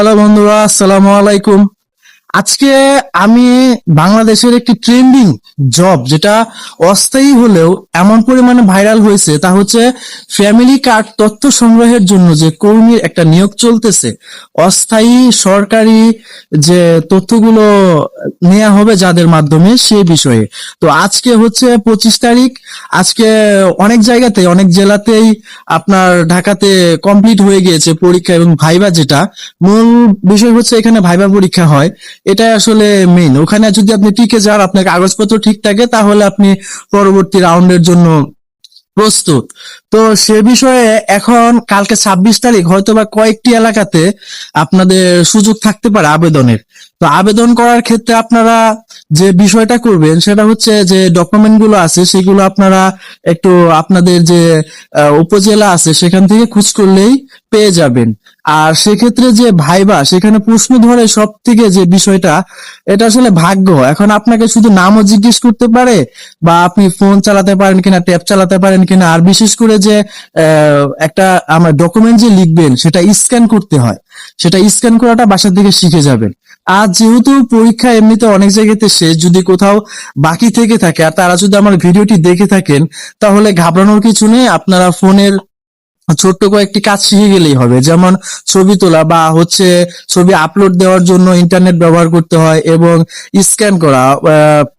Hello বন্ধুরা, আসসালামু আলাইকুম। আজকে আমি বাংলাদেশের একটি ট্রেন্ডিং জব, যেটা অস্থায়ী হলেও এমন পরিমাণে ভাইরাল হয়েছে, তা হচ্ছে ফ্যামিলি কার্ড তথ্য সংগ্রহের জন্য যে কর্মীর একটা নিয়োগ চলতেছে। অস্থায়ী সরকারি যে তথ্যগুলো নেওয়া হবে যাদের মাধ্যমে, সেই বিষয়ে। তো আজকে হচ্ছে 25 তারিখ। আজকে অনেক জায়গাতে, অনেক জেলাতেই, আপনার ঢাকাতে কমপ্লিট হয়ে গিয়েছে পরীক্ষা এবং ভাইবা। যেটা মূল বিষয় হচ্ছে এখানে ভাইবা পরীক্ষা হয়, এটা আসলে মেইন। ওখানে যদি আপনি টিকে যান, আপনার কাগজপত্র ঠিক থাকে, তাহলে আপনি পরবর্তী রাউন্ডের জন্য প্রস্তুত। তো সে বিষয়ে এখন কালকে 26 তারিখ, হয়তোবা কয়েকটি এলাকাতে আপনাদের সুযোগ থাকতে পারে আবেদনের। তো আবেদন করার ক্ষেত্রে আপনারা যে বিষয়টা করবেন সেটা হচ্ছে যে ডকুমেন্ট গুলো আছে সেগুলো আপনারা একটু আপনাদের যে উপজেলা আছে সেখান থেকে খোঁজ করলেই পেয়ে যাবেন। আর সেক্ষেত্রে যে ভাইবা, সেখানে প্রশ্ন ধরে সব থেকে যে বিষয়টা, এটা আসলে ভাগ্য। এখন আপনাকে শুধু নামও জিজ্ঞেস করতে পারে, বা আপনি ফোন চালাতে পারেন কিনা, ট্যাব চালাতে পারেন কিনা। আর বিশেষ করে যে একটা আমার ডকুমেন্ট যে লিখবেন সেটা স্ক্যান করতে হয়, সেটা স্ক্যান করাটা বাসা থেকে শিখে যাবেন। আর যেহেতু পরীক্ষা এমনিতে অনেক জায়গাতে শেষ, যদি কোথাও বাকি থেকে থাকে আর তারা যদি আমার ভিডিওটি দেখে থাকেন, তাহলে ঘাবড়ানোর কিছু নেই। আপনারা ফোনের ছোট্ট কয়েকটি কাজ শিখে গেলেই হবে। যেমন ছবি তোলা, বা হচ্ছে ছবি আপলোড দেওয়ার জন্য ইন্টারনেট ব্যবহার করতে হয়, এবং স্ক্যান করা,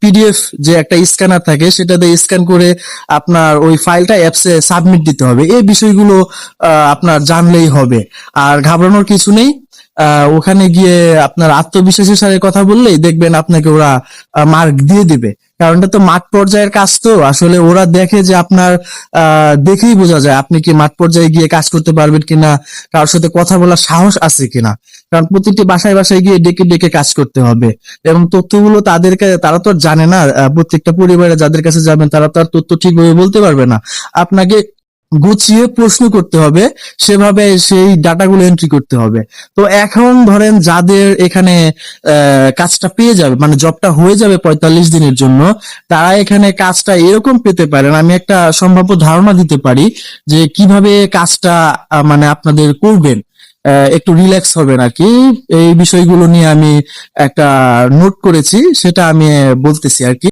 পিডিএফ যে একটা স্ক্যানার থাকে সেটা দিয়ে স্ক্যান করে আপনার ওই ফাইলটা অ্যাপসে সাবমিট দিতে হবে। এই বিষয়গুলো আপনার জানলেই হবে। আর ঘাবড়ানোর কিছু নেই। ওখানে গিয়ে আপনার আত্মবিশ্বাসের সাথে কথা বললেই দেখবেন আপনাকে ওরা মার্ক দিয়ে দিবে। কারণ এটা তো মাঠ পর্যায়ের কাজ, তো আসলে ওরা দেখে যে আপনার দেখেই বোঝা যায় আপনি কি মাঠ পর্যায়ে গিয়ে কাজ করতে পারবেন কিনা, কারোর সাথে কথা বলার সাহস আছে কিনা। কারণ প্রতিটি বাসায় বাসায় গিয়ে ডেকে ডেকে কাজ করতে হবে, এবং তথ্যগুলো তাদেরকে, তারা তো আর জানে না। প্রত্যেকটা পরিবারে যাদের কাছে যাবেন তারা তো আর তথ্য ঠিকভাবে বলতে পারবে না। আপনাকে গুছিয়ে প্রশ্ন করতে হবে, সেভাবে সেই ডাটাগুলো এন্ট্রি করতে হবে। তো এখন ধরেন যাদের এখানে কাজটা পেয়ে যাবে, মানে জবটা হয়ে যাবে 45 দিনের জন্য, তারা এখানে কাজটা এরকম পেতে পারেন। আমি একটা সম্ভাব্য ধারণা দিতে পারি যে কিভাবে কাজটা মানে আপনাদের করবেন, একটু রিল্যাক্স হবেন আর কি। এই বিষয়গুলো নিয়ে আমি একটা নোট করেছি, সেটা আমি বলতেছি আর কি।